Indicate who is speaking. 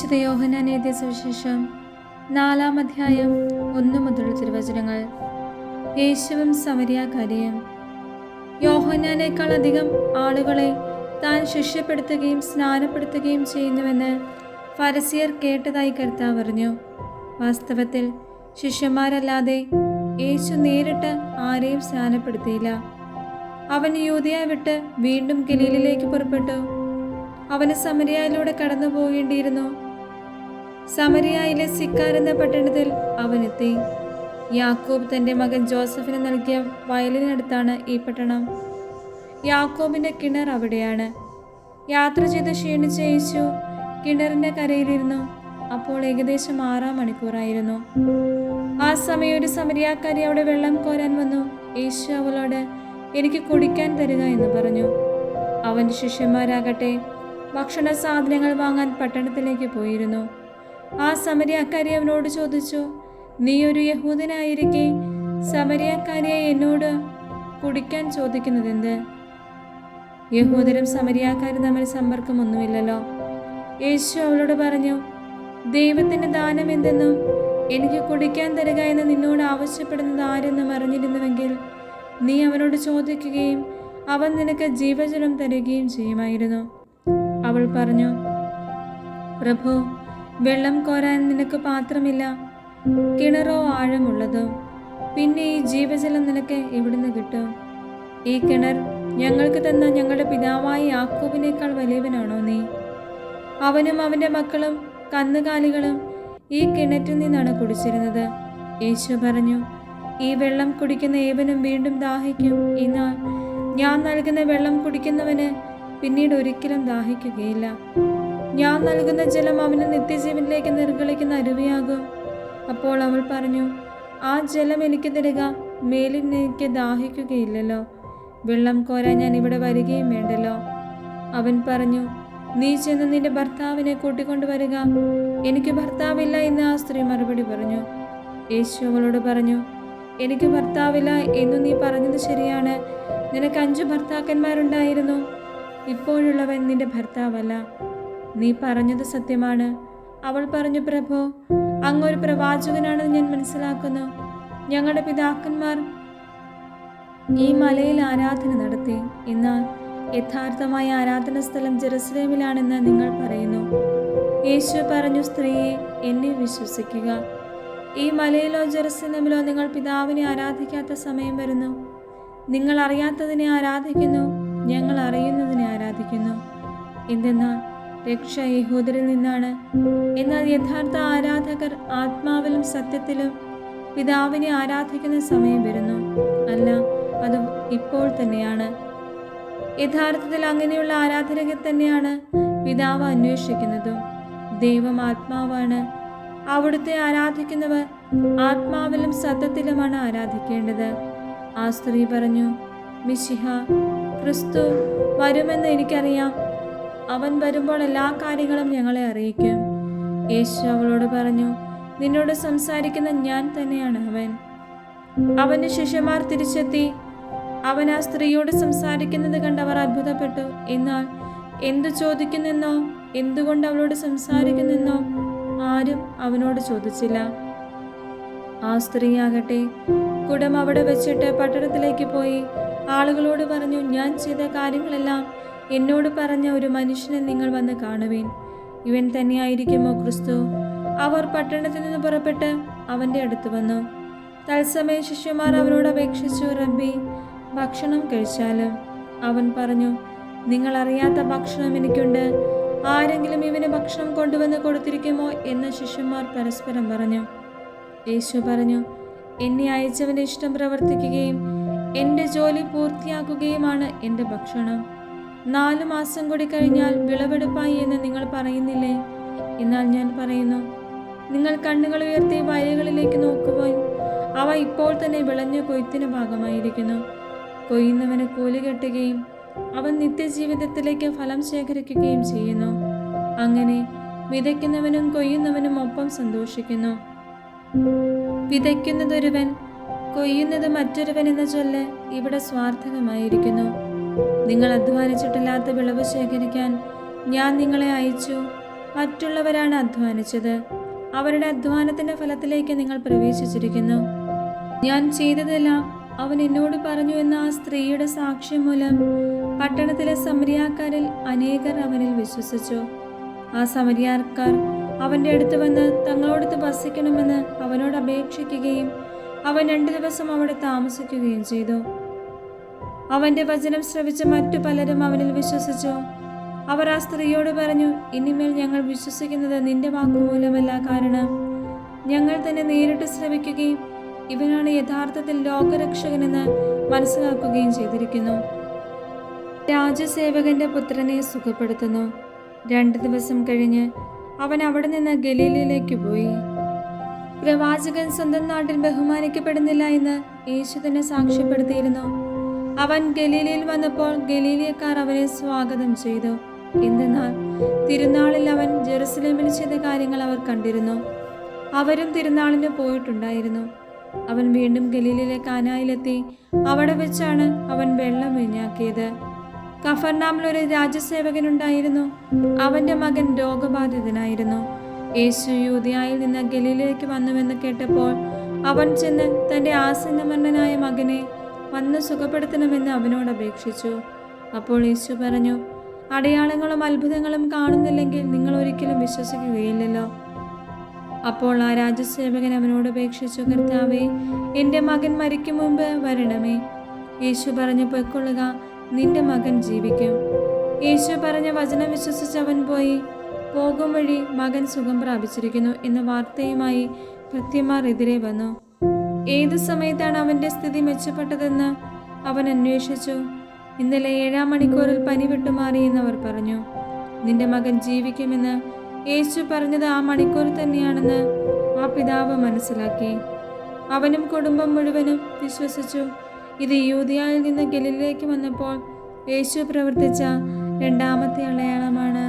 Speaker 1: വിശുദ്ധ യോഹന്നാൻ എഴുതിയ സുവിശേഷം 4-ാം അധ്യായം 1 മുതൽ തിരുവചനങ്ങൾ. യേശുവും സമരിയാക്കാരിയും. യോഹന്നാനേക്കാൾ അധികം ആളുകളെ താൻ ശിഷ്യപ്പെടുത്തുകയും സ്നാനപ്പെടുത്തുകയും ചെയ്യുന്നുവെന്ന് ഫരിസയർ കേട്ടതായി കർത്താവ് പറഞ്ഞു. വാസ്തവത്തിൽ ശിഷ്യന്മാരല്ലാതെ യേശു നേരിട്ട് ആരെയും സ്നാനപ്പെടുത്തിയില്ല. അവൻ യൂദയ വിട്ട് വീണ്ടും ഗലീലിലേക്ക് പുറപ്പെട്ടു. അവന് സമരിയയിലൂടെ കടന്നു പോകേണ്ടിയിരുന്നു. സമരിയയിലെ സിക്കാർ എന്ന പട്ടണത്തിൽ അവനെത്തി. യാക്കോബ് തൻ്റെ മകൻ ജോസഫിന് നൽകിയ വയലിനടുത്താണ് ഈ പട്ടണം. യാക്കോബിൻ്റെ കിണർ അവിടെയാണ്. യാത്ര ചെയ്ത് ക്ഷീണിച്ച യേശു കിണറിൻ്റെ കരയിലിരുന്നു. അപ്പോൾ ഏകദേശം 6-ാം മണിക്കൂറായിരുന്നു. ആ സമയം ഒരു സമരിയാക്കാരി അവിടെ വെള്ളം കോരാൻ വന്നു. യേശു അവളോട്, എനിക്ക് കുടിക്കാൻ തരിക എന്ന് പറഞ്ഞു. അവൻ്റെ ശിഷ്യന്മാരാകട്ടെ ഭക്ഷണ സാധനങ്ങൾ വാങ്ങാൻ പട്ടണത്തിലേക്ക് പോയിരുന്നു. ആ സമരിയാക്കാരി അവനോട് ചോദിച്ചു, നീ ഒരു യഹൂദനായിരിക്കെ സമരിയാക്കാരിയെ എന്നോട് കുടിക്കാൻ ചോദിക്കുന്നതെന്ത്? യഹൂദരും സമരിയാക്കാരും തമ്മിൽ സമ്പർക്കമൊന്നുമില്ലല്ലോ. യേശു അവളോട് പറഞ്ഞു, ദൈവത്തിൻ്റെ ദാനം എന്തെന്നും എനിക്ക് കുടിക്കാൻ തരിക എന്ന് നിന്നോട് ആവശ്യപ്പെടുന്നത് ആരെന്നും അറിഞ്ഞിരുന്നുവെങ്കിൽ നീ അവനോട് ചോദിക്കുകയും അവൻ നിനക്ക് ജീവജലം തരികയും ചെയ്യുമായിരുന്നു. അവൾ പറഞ്ഞു, പ്രഭു, വെള്ളം കോരാൻ നിനക്ക് പാത്രമില്ല, കിണറോ ആഴമുള്ളതോ, പിന്നെ ഈ ജീവജലം നിനക്ക് എവിടുന്ന് കിട്ടും? ഈ കിണർ ഞങ്ങൾക്ക് തന്ന ഞങ്ങളുടെ പിതാവായ യാക്കോബിനേക്കാൾ വലിയവനാണോ നീ? അവനും അവൻ്റെ മക്കളും കന്നുകാലികളും ഈ കിണറ്റിൽ നിന്നാണ് കുടിച്ചിരുന്നത്. യേശു പറഞ്ഞു, ഈ വെള്ളം കുടിക്കുന്ന ഏവനും വീണ്ടും ദാഹിക്കും. എന്നാൽ ഞാൻ നൽകുന്ന വെള്ളം കുടിക്കുന്നവന് പിന്നീട് ഒരിക്കലും ദാഹിക്കുകയില്ല. ഞാൻ നൽകുന്ന ജലം അവന് നിത്യജീവനിലേക്ക് നിർഗളിക്കുന്ന അരുവിയാകും. അപ്പോൾ അവൾ പറഞ്ഞു, ആ ജലം എനിക്ക് തരിക, മേലിൽ എനിക്ക് ദാഹിക്കുകയില്ലല്ലോ, വെള്ളം കോരാൻ ഞാൻ ഇവിടെ വരികയും വേണ്ടല്ലോ. അവൻ പറഞ്ഞു, നീ ചെന്ന് നിന്റെ ഭർത്താവിനെ കൂട്ടിക്കൊണ്ടുവരിക. എനിക്ക് ഭർത്താവില്ല എന്ന് ആ സ്ത്രീ മറുപടി പറഞ്ഞു. യേശു അവളോട് പറഞ്ഞു, എനിക്ക് ഭർത്താവില്ല എന്നു നീ പറഞ്ഞത് ശരിയാണ്. നിനക്ക് 5 ഭർത്താക്കന്മാരുണ്ടായിരുന്നു. ഇപ്പോഴുള്ളവൻ നിന്റെ ഭർത്താവല്ല. നീ പറഞ്ഞത് സത്യമാണ്. അവൾ പറഞ്ഞു, പ്രഭു, അങ്ങൊരു പ്രവാചകനാണെന്ന് ഞാൻ മനസ്സിലാക്കുന്നു. ഞങ്ങളുടെ പിതാക്കന്മാർ ഈ മലയിൽ ആരാധന നടത്തി. എന്നാൽ യഥാർത്ഥമായ ആരാധന സ്ഥലം ജെറുസലേമിലാണെന്ന് നിങ്ങൾ പറയുന്നു. യേശു പറഞ്ഞു, സ്ത്രീയെ, എന്നെ വിശ്വസിക്കുക. ഈ മലയിലോ ജെറുസലേമിലോ നിങ്ങൾ പിതാവിനെ ആരാധിക്കാത്ത സമയം വരുന്നു. നിങ്ങൾ അറിയാത്തതിനെ ആരാധിക്കുന്നു, ഞങ്ങൾ അറിയുന്നതിനെ ആരാധിക്കുന്നു. എന്തെന്നാൽ രക്ഷ യഹൂദരിൽ നിന്നാണ്. എന്നാൽ യഥാർത്ഥ ആരാധകർ ആത്മാവിലും സത്യത്തിലും പിതാവിനെ ആരാധിക്കുന്ന സമയം വരുന്നു. അല്ല, അത് ഇപ്പോൾ തന്നെയാണ്. യഥാർത്ഥത്തിൽ അങ്ങനെയുള്ള ആരാധകരെ തന്നെയാണ് പിതാവ് അന്വേഷിക്കുന്നതും. ദൈവം ആത്മാവാണ്. അവിടുത്തെ ആരാധിക്കുന്നവർ ആത്മാവിലും സത്യത്തിലുമാണ് ആരാധിക്കേണ്ടത്. ആ സ്ത്രീ പറഞ്ഞു, മിശിഹ, ക്രിസ്തു വരുമെന്ന് എനിക്കറിയാം. അവൻ വരുമ്പോൾ എല്ലാ കാര്യങ്ങളും ഞങ്ങളെ അറിയിക്കും. യേശു അവളോട് പറഞ്ഞു, നിന്നോട് സംസാരിക്കുന്ന ഞാൻ തന്നെയാണ് അവൻ. അവൻ്റെ ശിഷ്യന്മാർ തിരിച്ചെത്തി. അവൻ ആ സ്ത്രീയോട് സംസാരിക്കുന്നത് കണ്ടവർ അത്ഭുതപ്പെട്ടു. എന്നാൽ എന്തു ചോദിക്കുന്നെന്നോ എന്തുകൊണ്ട് അവളോട് സംസാരിക്കുന്നെന്നോ ആരും അവനോട് ചോദിച്ചില്ല. ആ സ്ത്രീയാകട്ടെ കുടം അവിടെ വെച്ചിട്ട് പട്ടണത്തിലേക്ക് പോയി ആളുകളോട് പറഞ്ഞു, ഞാൻ ചെയ്ത കാര്യങ്ങളെല്ലാം എന്നോട് പറഞ്ഞ ഒരു മനുഷ്യനെ നിങ്ങൾ വന്ന് കാണുവിൻ. ഇവൻ തന്നെയായിരിക്കുമോ ക്രിസ്തു? അവർ പട്ടണത്തിൽ നിന്ന് പുറപ്പെട്ട് അവൻ്റെ അടുത്ത് വന്നു. തത്സമയം ശിഷ്യന്മാർ അവരോട് അപേക്ഷിച്ചു, റബ്ബി, ഭക്ഷണം കഴിച്ചാലും. അവൻ പറഞ്ഞു, നിങ്ങൾ അറിയാത്ത ഭക്ഷണം എനിക്കുണ്ട്. ആരെങ്കിലും ഇവന് ഭക്ഷണം കൊണ്ടുവന്ന് കൊടുത്തിരിക്കുമോ എന്ന് ശിഷ്യന്മാർ പരസ്പരം പറഞ്ഞു. യേശു പറഞ്ഞു, എന്നെ അയച്ചവൻ്റെ ഇഷ്ടം പ്രവർത്തിക്കുകയും എൻ്റെ ജോലി പൂർത്തിയാക്കുകയുമാണ് എൻ്റെ ഭക്ഷണം. 4 മാസം കൂടി കഴിഞ്ഞാൽ വിളവെടുപ്പായി എന്ന് നിങ്ങൾ പറയുന്നില്ലേ? എന്നാൽ ഞാൻ പറയുന്നു, നിങ്ങൾ കണ്ണുകൾ ഉയർത്തി വയലുകളിലേക്ക് നോക്കുവാൻ അവ ഇപ്പോൾ തന്നെ വിളഞ്ഞു കൊയ്ത്തിന് ഭാഗമായിരിക്കുന്നു. കൊയ്യുന്നവന് കൂലി കെട്ടുകയും അവൻ നിത്യജീവിതത്തിലേക്ക് ഫലം ശേഖരിക്കുകയും ചെയ്യുന്നു. അങ്ങനെ വിതയ്ക്കുന്നവനും കൊയ്യുന്നവനും ഒപ്പം സന്തോഷിക്കുന്നു. വിതയ്ക്കുന്നതൊരുവൻ, കൊയ്യുന്നത് മറ്റൊരുവൻ എന്ന ചൊല്ല് ഇവിടെ സ്വാർത്ഥകമായിരിക്കുന്നു. നിങ്ങൾ അധ്വാനിച്ചിട്ടില്ലാത്ത വിളവ് ശേഖരിക്കാൻ ഞാൻ നിങ്ങളെ അയച്ചു. മറ്റുള്ളവരാണ് അധ്വാനിച്ചത്. അവരുടെ അധ്വാനത്തിന്റെ ഫലത്തിലേക്ക് നിങ്ങൾ പ്രവേശിച്ചിരിക്കുന്നു. ഞാൻ ചെയ്തതെല്ലാം അവൻ എന്നോട് പറഞ്ഞു എന്ന ആ സ്ത്രീയുടെ സാക്ഷ്യം മൂലം പട്ടണത്തിലെ സമരിയാക്കാരിൽ അനേകർ അവനിൽ വിശ്വസിച്ചു. ആ സമരിയാക്കാർ അവന്റെ അടുത്ത് വന്ന് തങ്ങളോടൊത്ത് വസിക്കണമെന്ന് അവനോട് അപേക്ഷിക്കുകയും അവൻ 2 ദിവസം അവിടെ താമസിക്കുകയും ചെയ്തു. അവന്റെ വചനം ശ്രവിച്ച മറ്റു പലരും അവനിൽ വിശ്വസിച്ചു. അവർ ആ സ്ത്രീയോട് പറഞ്ഞു, ഇനിമേൽ ഞങ്ങൾ വിശ്വസിക്കുന്നത് നിന്റെ വാക്കുമൂലമല്ല, കാരണം ഞങ്ങൾ തന്നെ നേരിട്ട് ശ്രവിക്കുകയും ഇവനാണ് യഥാർത്ഥത്തിൽ ലോകരക്ഷകനെന്ന് മനസ്സിലാക്കുകയും ചെയ്തിരിക്കുന്നു. രാജസേവകന്റെ പുത്രനെ സുഖപ്പെടുത്തുന്നു. 2 ദിവസം കഴിഞ്ഞ് അവൻ അവിടെ നിന്ന് ഗലീലയിലേക്ക് പോയി. പ്രവാചകൻ സ്വന്തം നാട്ടിൽ ബഹുമാനിക്കപ്പെടുന്നില്ല എന്ന് യേശു തന്നെ സാക്ഷ്യപ്പെടുത്തിയിരുന്നു. അവൻ ഗലീലയിൽ വന്നപ്പോൾ ഗലീലിയക്കാർ അവനെ സ്വാഗതം ചെയ്തു. എന്തെന്നാൽ തിരുനാളിൽ അവൻ ജെറുസലേമിൽ ചെയ്ത കാര്യങ്ങൾ അവർ കണ്ടിരുന്നു. അവരും തിരുനാളിന് പോയിട്ടുണ്ടായിരുന്നു. അവൻ വീണ്ടും ഗലീലയിലെ കാനായിലെത്തി. അവിടെ വെച്ചാണ് അവൻ വെള്ളം വീഞ്ഞാക്കിയത്. കഫർനാമിൽ ഒരു രാജസേവകനുണ്ടായിരുന്നു. അവന്റെ മകൻ രോഗബാധിതനായിരുന്നു. യേശു യൂദയായിൽ നിന്ന് ഗലീലയിലേക്ക് വന്നുവെന്ന് കേട്ടപ്പോൾ അവൻ ചെന്ന് തൻ്റെ ആസന്നമരണനായ മകനെ വന്ന് സുഖപ്പെടുത്തണമെന്ന് അവനോട് അപേക്ഷിച്ചു. അപ്പോൾ യേശു പറഞ്ഞു, അടയാളങ്ങളും അത്ഭുതങ്ങളും കാണുന്നില്ലെങ്കിൽ നിങ്ങൾ ഒരിക്കലും വിശ്വസിക്കുകയില്ലല്ലോ. അപ്പോൾ ആ രാജസേവകൻ അവനോട് അപേക്ഷിച്ചു, കർത്താവേ, എൻ്റെ മകൻ മരിക്കും മുമ്പ് വരണമേ. യേശു പറഞ്ഞു, പൊയ്ക്കൊള്ളുക, നിന്റെ മകൻ ജീവിക്കും. യേശു പറഞ്ഞ വചനം വിശ്വസിച്ച് അവൻ പോയി. പോകും വഴി മകൻ സുഖം പ്രാപിച്ചിരിക്കുന്നു എന്ന വാർത്തയുമായി ഭൃത്യന്മാർ എതിരെ വന്നു. ഏതു സമയത്താണ് അവൻ്റെ സ്ഥിതി മെച്ചപ്പെട്ടതെന്ന് അവൻ അന്വേഷിച്ചു. ഇന്നലെ 7-ാം മണിക്കൂറിൽ പനി വിട്ടുമാറിയെന്നവർ പറഞ്ഞു. നിന്റെ മകൻ ജീവിക്കുമെന്ന് യേശു പറഞ്ഞത് ആ മണിക്കൂർ തന്നെയാണെന്ന് ആ പിതാവ് മനസ്സിലാക്കി. അവനും കുടുംബം മുഴുവനും വിശ്വസിച്ചു. ഇത് യൂദയായിൽ നിന്ന് ഗലീലയിലേക്ക് വന്നപ്പോൾ യേശു പ്രവർത്തിച്ച 2ാമത്തെ അടയാളമാണ്.